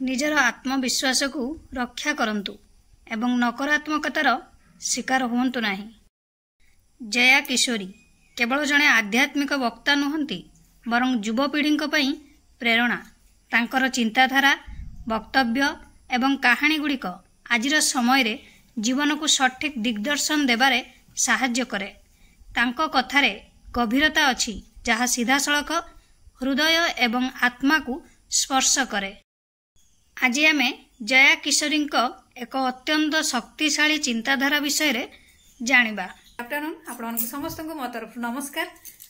निजर आत्मविश्वास को रक्षा करंतु एवं नकारात्मकतार शिकार हुंतु नाही। जया किशोरी केवल जड़े आध्यात्मिक वक्ता नुहंती बरं युवपीढ़ी प्रेरणा। तांकर चिंताधारा वक्तव्य एवं कहानी गुड़िक आजिर समय रे जीवन को सठिक दिग्दर्शन देबारे साहाय्य करे। तांको कथारे गभीरता अछि जहा सीधा सड़क हृदय एवं आत्मा को स्पर्श करे। आज आमे जया किशोरी एक अत्यंत शक्तिशाली चिंताधारा विषय रे जानिबा। आफ्टरनून आपण समस्त को मो तरफ नमस्कार।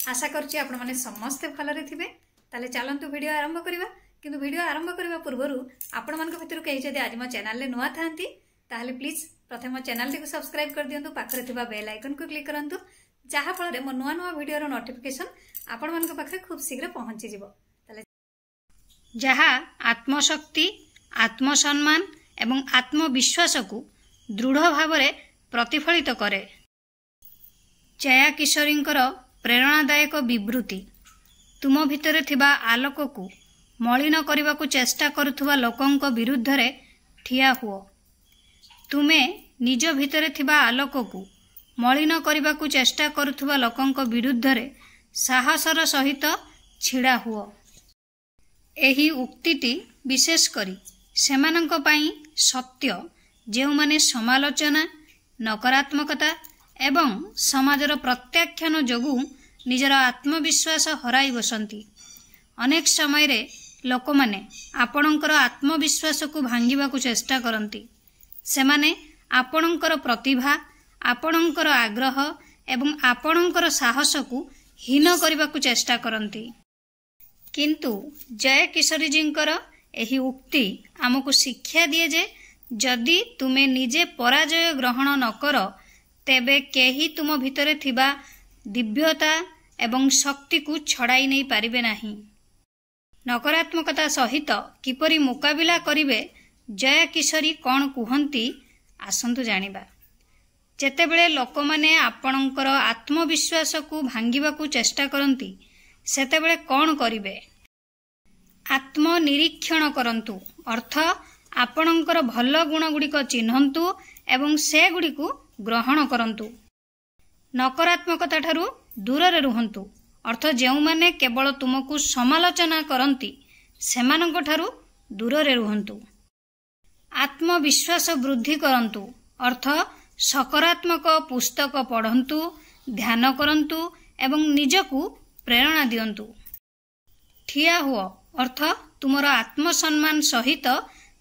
आशा करछि आपण माने समस्त भलरे थिबे। ताले चलंतु वीडियो आरंभ करिबा। किंतु वीडियो आरंभ करबा पूर्वरु आपण मानक भितर केहि जदि आज मो चैनल ले नुआ थांती ताले प्लीज प्रथम मो चैनल को सब्सक्राइब कर दियंतु। पाखरे थिबा बेल आइकन को क्लिक करंतु जहा फल रे मो नुआ नुआ वीडियो रो नोटिफिकेशन आपण मानक पाखरे खूब शीघ्र पहुंची जिवो। ताले जहा आत्मशक्ति आत्मसम्मान एवं आत्मविश्वास को दृढ़ भाव में प्रतिफलित करे। जया किशोरी प्रेरणादायक विवृत्ति तुम भितर थिबा आलोक को मलिन करने को चेष्टा करुवा लोकों विरुद्ध रे ठिया हुओ। तुमे निज भितर थिबा आलोक को मलिन करने को चेष्टा करुवा लोकों विरुद्ध रे साहसर सहित छिड़ा हुओ। एही उक्तिटी विशेष करी सेमानंक पई सत्य जेउ माने समालोचना नकारात्मकता एवं समाजर प्रत्याख्यान जोगु निजर आत्मविश्वास हराई बसंती। अनेक समय रे लोक माने आपणकर आत्मविश्वास को भांगिबा को चेष्टा करंती। सेमाने आपणकर प्रतिभा आपणकर आग्रह एवं आपणकर साहस को हीन करबा को चेष्टा करंती। किंतु जया किशोरी जींकर एही उक्ति आमको शिक्षा दिए जे जदि तुमे निजे पराजय ग्रहण न कर तेबे केही तुम भितरे थिबा दिव्यता एवं शक्ति को छड़ाई नहीं पारिबे नाही। नकारात्मकता सहित किपरि मुकाबिला करिवे जया किशोरी कौन कुहंती आसंतु जानिबा। जेतेबेले लोकमाने आपणकर आत्मविश्वास को भांगिबा को चेष्टा करंती सेतेबेले कौन करिवे? आत्मनिरीक्षण करंतु अर्थ आपणकर भल गुण गुड़िक चिन्हंतु एवं से गुड़िक ग्रहण करंतु। नकारात्मकता ठारू दूर रे रुहंतु अर्थ जेउ माने केवल तुमको समालोचना करंती सेमानंक ठारू दूर रे रुहंतु। आत्मविश्वास वृद्धि करंतु अर्थ सकारात्मक पुस्तक पढ़ंतु ध्यान करंतु एवं निजकु प्रेरणा दियंतु। ठिया हुओ अर्थ तुमर आत्मसम्मान सहित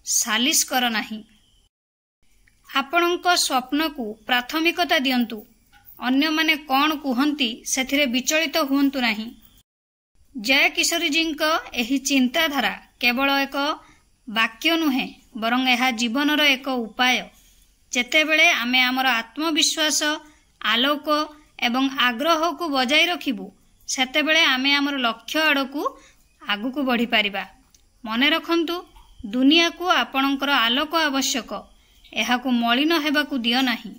सालिश कर नाही। आपणक स्वप्न को प्राथमिकता दियंतु। अन्य माने कौन कुहंती सेथिरे विचलित हुंतु नाही। जया किशोरी जींक एही चिंताधारा केवल एक वाक्य नुहे बरं एहा जीवनर एक उपाय। जेतेबेले आमे आमर आत्मविश्वास आलोक एवं आग्रह को बजाय रखिबु सेतेबेले आमे आमर लक्ष्य आड़कू आगु को बढ़ी पारिबा। मने रखंतु दुनिया को आपणकर आलोक आवश्यक एहा को मलिन हेबा को दियो नाही।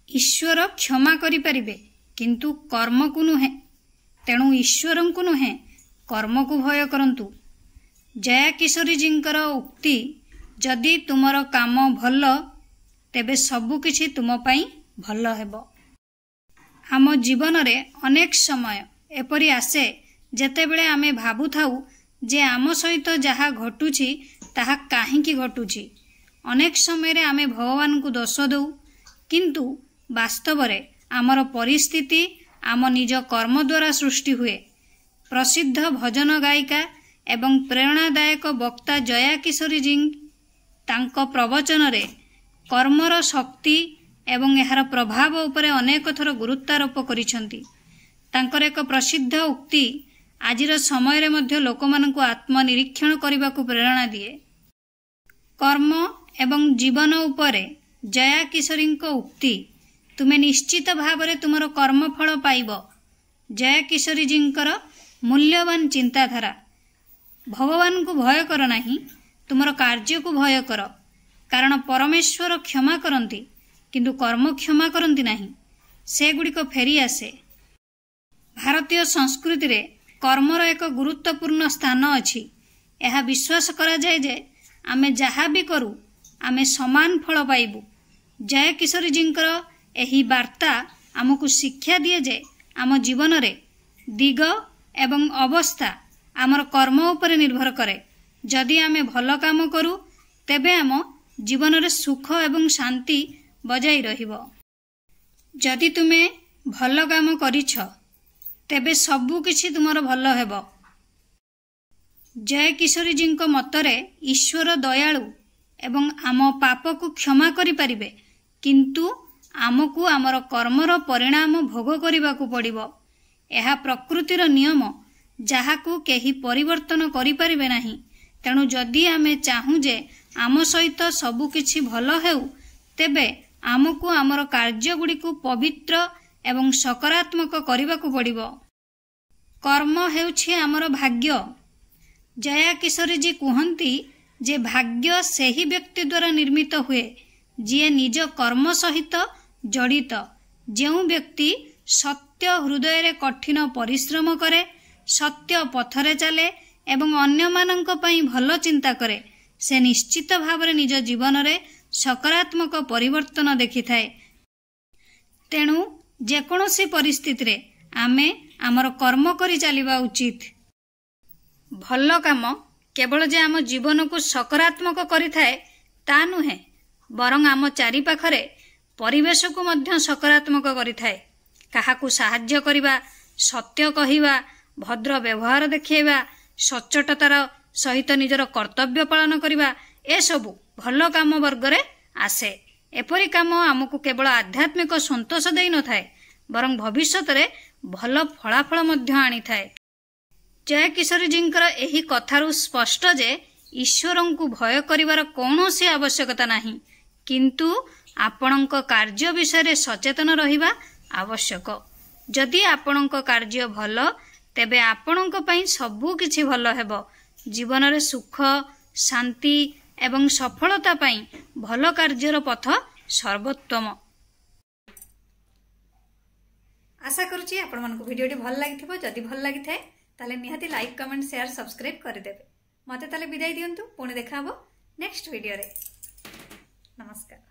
ईश्वर क्षमा करि परिबे किंतु कर्म को नुहे। तेणु ईश्वर को नुहे कर्म को भय करंतु। जया किशोरी जींकर उक्ति जदि तुमर काम भल तेबे सबु किछि तुम पई भल हेबो। आम जीवन रे अनेक समय एपरि आसे जेतेबेले आमे भाबु थाउ जे आम सहित जहा घटुछि ताहा काहींकी घटुछि। अनेक समय रे आमे भगवान को दोष दउ किंतु वास्तव रे आमर परिस्थिति आम निज कर्म द्वारा सृष्टि हुए। प्रसिद्ध भजन गायिका एवं प्रेरणादायक वक्ता जया किशोरी जी तांको प्रवचन रे कर्मर शक्ति एवं एहार प्रभाव उपरे अनेक थर गुरुत्वारोप करिसंती। तांकर एक प्रसिद्ध उक्ति आजिर समय रे मध्य लोकमानंकु आत्मनिरीक्षण करने को प्रेरणा दिए। कर्म एवं जीवन उपरे जया किशोरी उक्ति तुमे निश्चित भाव रे तुमर कर्मफल पाइब। जया किशोरी जींकर मूल्यवान चिंताधारा भगवान को भय कर नाही तुमर कार्य को भय कर। कारण परमेश्वर क्षमा करंती किंतु कर्म क्षमा करंती नाही। से गुड़िक फेरी आसे। भारतीय संस्कृति रे कर्मर एक गुरुत्वपूर्ण स्थान अछि यह विश्वास करा जाए जे आमे जहा भी करू आमे समान फल पाइबू। जय किशोरी जींकर एही वार्ता आमको शिक्षा दिए जे आम जीवन रे दिग एवं अवस्था आमर कर्म उपरे निर्भर करे। जदि आमे भल काम करू तेबे आम जीवन रे सुख एवं शांति बजाई रहिबो। जदि तुमे भल काम करिछ तेबे सबु किछि तुमर भल हेबो। जय किशोरी जींक मतरे ईश्वर दयालु एवं आम पाप को क्षमा करि परिबे, किंतु आमको आमर कर्मर परिणाम भोग करने पड़िबो। यह प्रकृतिर नियम जहाकू केही परिवर्तन करि परिबे नाही। तेणु जदि आमे चाहू जे आम सहित सबु किछि भल हेउ तेबे आमको आमर कार्य गुडी को पवित्र एवं सकारात्मक करने पड़िबो। कर्म हेउछि आमर भाग्य। जया किशोरी जी कहती जे भाग्य सेही व्यक्ति द्वारा निर्मित हुए जी निज कर्म सहित जड़ित। जो व्यक्ति सत्य हृदय रे कठिन परिश्रम करे, सत्य पथरे चले एवं अन्य मानक पई भल चिंता करे, से निश्चित भाव रे निज जीवन रे सकारात्मक परिवर्तन देखि थाए। तेणु जेकोसी परिस्थिति रे आमे आमर कर्म करि चलिबा उचित। भल काम केवल जे आम जीवन को सकारात्मक करि थाए ता नुहे, बरं आम चारि पाखरे परिवेश को मध्य सकारात्मक करि थाए। काहाकू साहाय्य करिबा, सत्य कहिबा, भद्र व्यवहार देखिएबा, सच्चोटतार सहित निजर कर्तव्य पालन करिबा, ए सबु भल काम वर्ग रे आसे। एपरि काम आमको केवल आध्यात्मिक संतोष देई न थाए, बरं भविष्यत रे भल फलाफल मध्य आनी थाए। जय किशोरी जींकर एही कथारु स्पष्ट जे ईश्वरं को भय करिवार कौनसी आवश्यकता नाही, किंतु आपणक कार्य विषय सचेतन रहिबा आवश्यक। जदि आपणक कार्य भल तेबे आपणक पई सबु किछि भल हेबो। जीवन रे सुख, शांति एवं सफलता पई भल कार्यर पथ सर्वोत्तम। आशा करूची आपण मानको वीडियोटी भल लागिथिबो। जदि भल लागिथाय ताले निहाती लाइक, कमेंट, शेयर, सब्सक्राइब करदेवे। मते ताले विदाय दियंतु। पुणी देखा हबो नेक्स्ट वीडियो रे। नमस्कार।